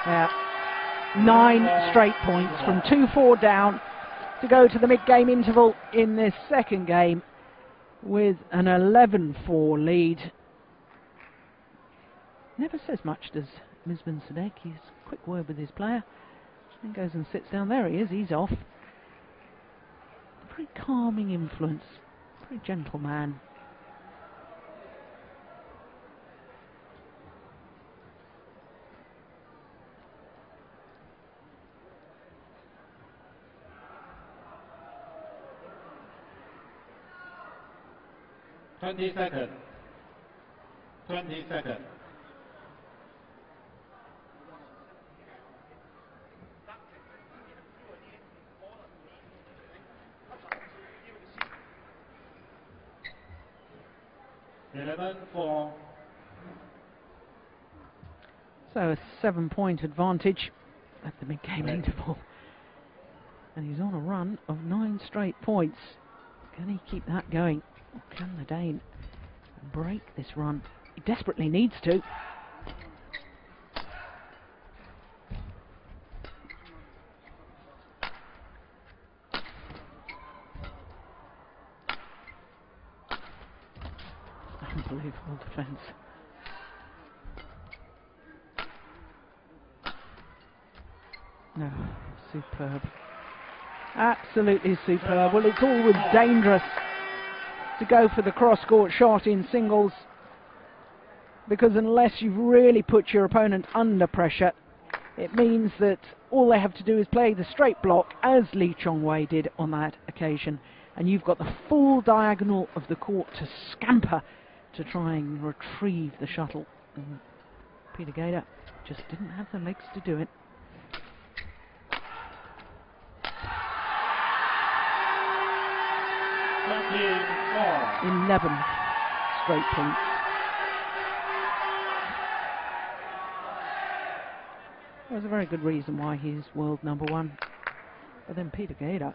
Yeah. 9 straight points from 2-4 down to go to the mid-game interval in this second game with an 11-4 lead. Never says much, does Misbah Sadek. He's a quick word with his player. Then goes and sits down. There he is. He's off. Very calming influence. Very gentle man. Twenty seconds. 20 seconds. So a 7-point advantage at the mid-game interval. And he's on a run of 9 straight points. Can he keep that going? Or can the Dane break this run? He desperately needs to. Unbelievable defence. No, superb. Absolutely superb. Well, it's always dangerous to go for the cross-court shot in singles, because unless you've really put your opponent under pressure, it means that all they have to do is play the straight block, as Lee Chong-wei did on that occasion, and you've got the full diagonal of the court to scamper to try and retrieve the shuttle. And PGade just didn't have the legs to do it. 11 straight points. There's a very good reason why he's world #1. But then PGade,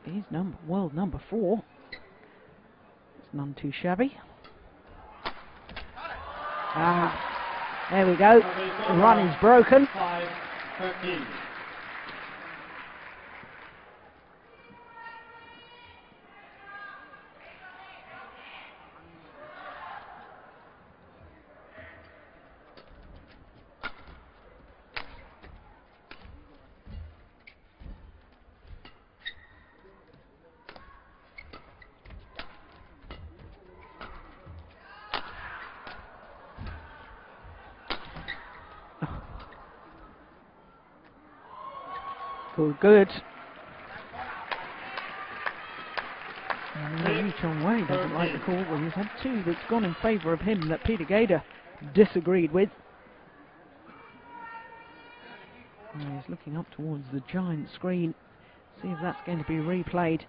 he's world #4. It's none too shabby. There we go. The run is broken. 5-13. Good. Lee Chong-wei doesn't like the call. Well, he's had 2 that's gone in favour of him that PGade disagreed with. And he's looking up towards the giant screen. See if that's going to be replayed.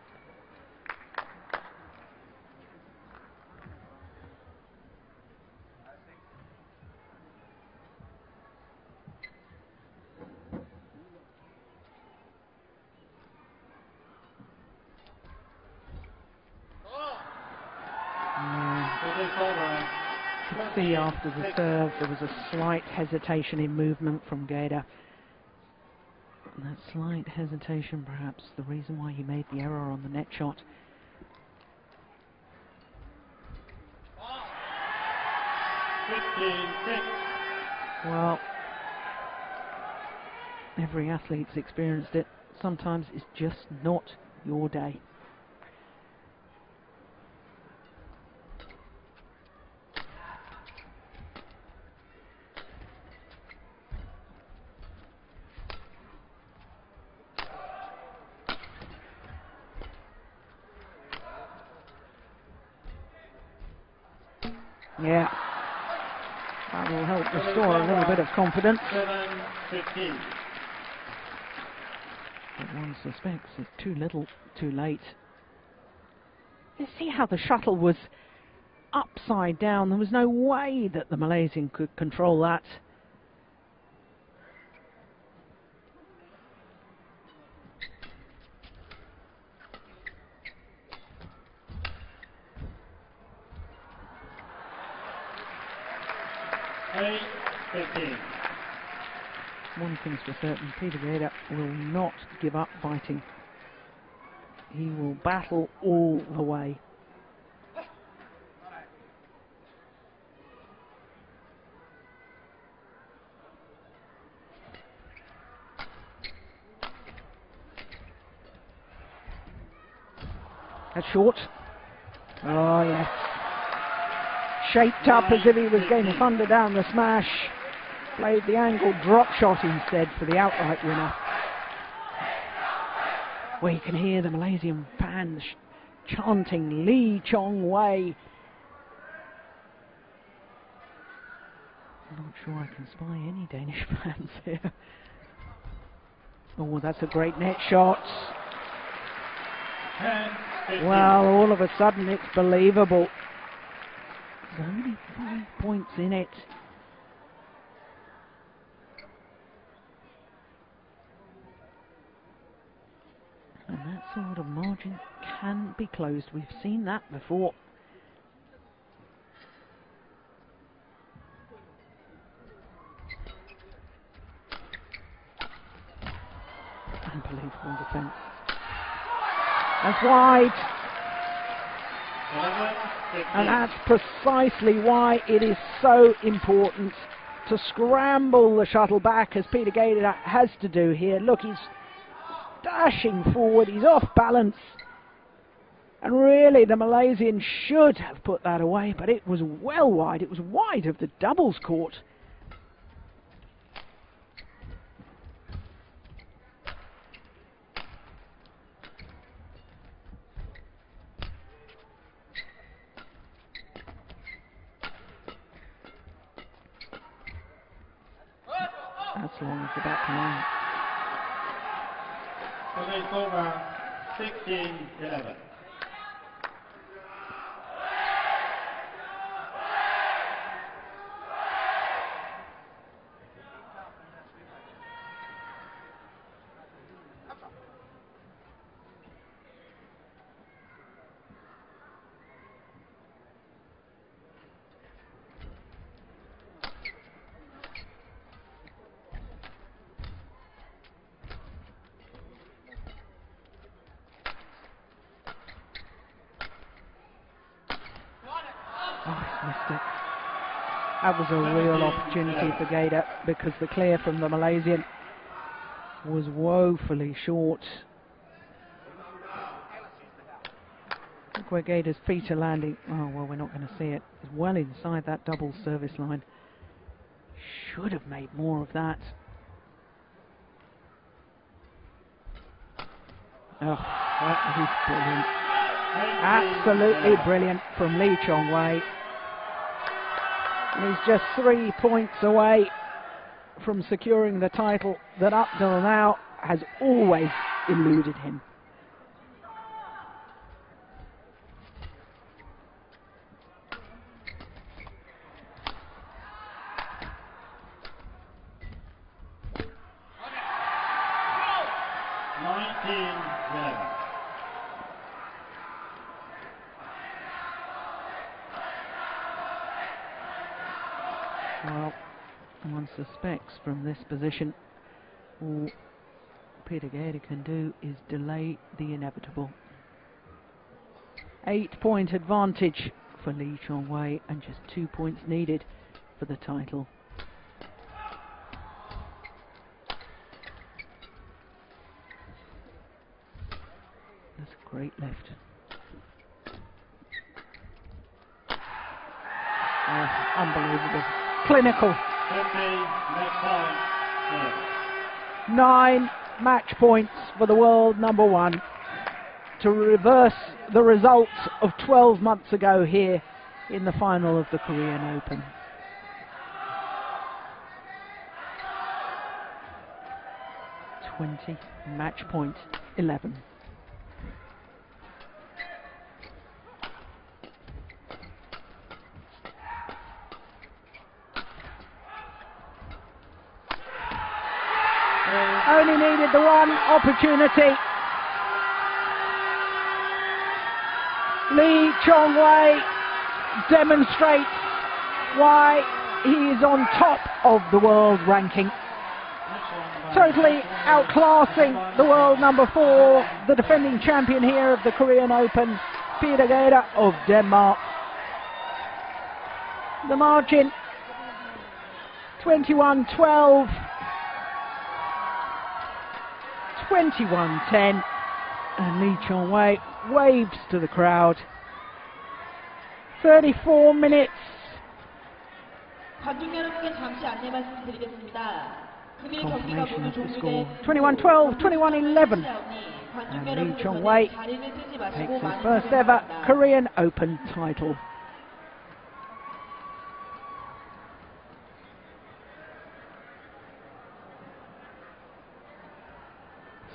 See, after the serve, there was a slight hesitation in movement from Gade. And that slight hesitation, perhaps the reason why he made the error on the net shot. Well, every athlete's experienced it. Sometimes it's just not your day. Yeah, that will help restore a little bit of confidence. 7-15. But one suspects it's too little, too late. You see how the shuttle was upside down. There was no way that the Malaysian could control that. One thing's for certain, PGade will not give up fighting. He will battle all the way. That's short. Oh yes. Shaped up as if he was going to thunder down the smash. Played the angled drop shot instead for the outright winner. Well, you can hear the Malaysian fans chanting Lee Chong Wei. I'm not sure I can spy any Danish fans here. Oh, that's a great net shot. Well, all of a sudden it's believable. There's only 5 points in it. And that sort of margin can be closed. We've seen that before. Unbelievable defence. That's wide. And that's precisely why it is so important to scramble the shuttle back, as PGade has to do here. Look, he's dashing forward, he's off balance. And really, the Malaysian should have put that away, but it was well wide. It was wide of the doubles court. That's long as the back line. So it's over 16-11. That was a real opportunity for Gade, because the clear from the Malaysian was woefully short. Look where Gade's feet are landing. Oh, well, we're not going to see it. It's well inside that double service line. Should have made more of that. Oh, that was brilliant. Absolutely brilliant from Lee Chong Wei. And he's just 3 points away from securing the title that up till now has always eluded him. Well, one suspects from this position all PGade can do is delay the inevitable. 8-point advantage for Lee Chong Wei and just 2 points needed for the title. That's a great lift. Unbelievable. Clinical. 9 match points for the world number one to reverse the results of 12 months ago here in the final of the Korean Open. Match point 11. Only needed the one opportunity. Lee Chong Wei demonstrates why he is on top of the world ranking. totally outclassing the world number 4, the defending champion here of the Korean Open, PGade of Denmark. The margin 21-12, 21-10, and Lee Chong-wei waves to the crowd. 34 minutes. 21-12, 21-11, and Lee Chong-wei takes his first ever Korean Open title.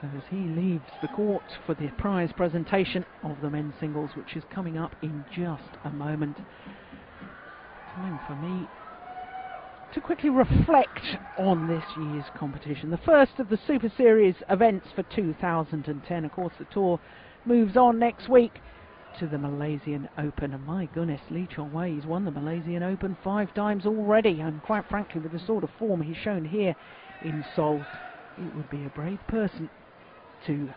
So as he leaves the court for the prize presentation of the men's singles, which is coming up in just a moment, time for me to quickly reflect on this year's competition. The first of the Super Series events for 2010. Of course, the tour moves on next week to the Malaysian Open. And my goodness, Lee Chong-wei has won the Malaysian Open 5 times already. And quite frankly, with the sort of form he's shown here in Seoul, it would be a brave person to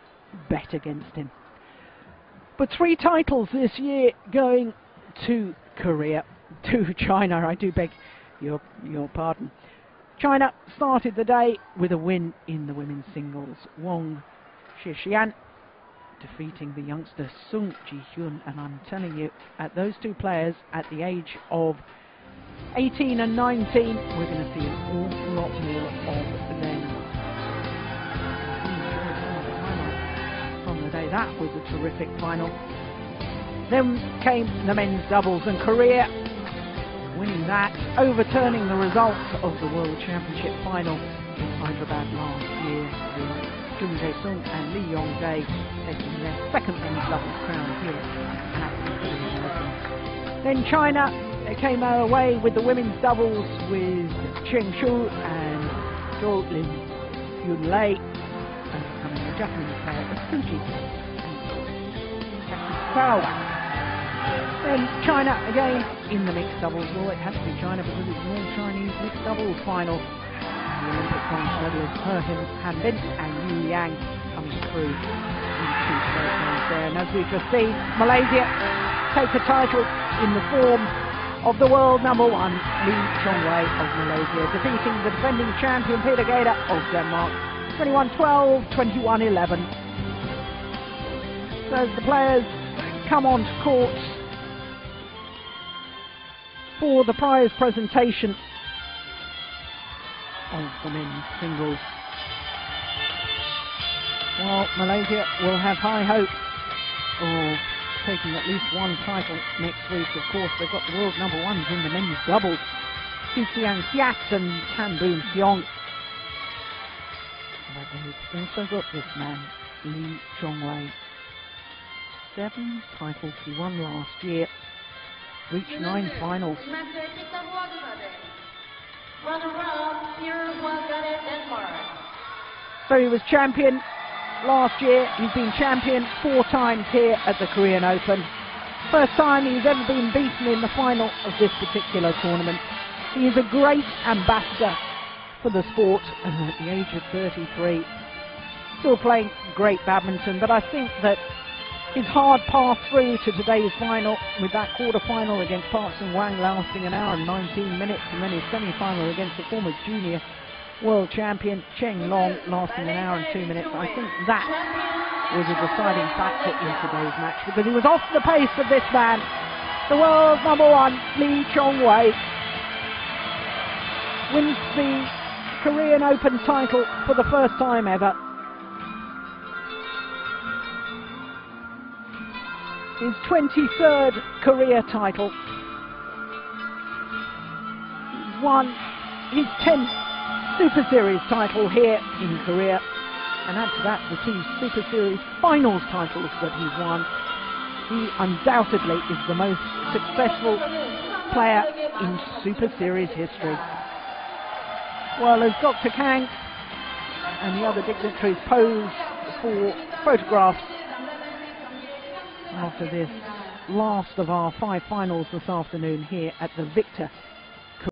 bet against him. But 3 titles this year going to Korea, to China, I do beg your pardon. China started the day with a win in the women's singles. Wang Shixian defeating the youngster Sung Ji-hyun, and I'm telling you, at those 2 players at the age of 18 and 19, we're going to see an awful lot more of them. From the day, that was a terrific final. Then came the men's doubles, and Korea winning that, overturning the results of the World Championship final in Hyderabad last year, with Jung Jae-sung and Lee Yong-dae taking their second men's doubles crown here at the Korean Open. Then China came away with the women's doubles with Cheng Shu and Zhou Lin Yunlei, overcoming the Japanese pair of Suji and Sakusawa. Then China again in the mixed doubles. Well, it has to be China because it's an all-Chinese mixed doubles final. The Olympic bronze medalists Han Bin and Yu Yang coming through in 2 straight games there. And as we've just seen, Malaysia take a title in the form of the world number 1, Lee Chong-wei of Malaysia, defeating the defending champion PGade of Denmark, 21-12, 21-11. So as the players come onto court for the prize presentation of the men's singles, well, Malaysia will have high hopes of taking at least 1 title next week. Of course, they've got the world number 1s in the men's doubles, Xiang Xiat and Han Boon Seong. But they've also got this man, Lee Chong-wei. 7 titles he won last year, reached 9 finals. So he was champion last year. He's been champion 4 times here at the Korean Open. First time he's ever been beaten in the final of this particular tournament. He is a great ambassador for the sport, and at the age of 33, still playing great badminton. But I think that his hard path through to today's final, with that quarter-final against Park Seung-wang lasting 1 hour and 19 minutes, and then his semi-final against the former junior world champion Chen Long lasting 1 hour and 2 minutes, I think that was a deciding factor in today's match, because he was off the pace of this man, the world number 1, Lee Chong-wei, wins the Korean Open title for the first time ever. His 23rd career title. He's won his 10th Super Series title here in Korea, and add to that the 2 Super Series finals titles that he's won. He undoubtedly is the most successful player in Super Series history. Well, as Dr. Kang and the other dignitaries pose for photographs after this last of our 5 finals this afternoon here at the Victor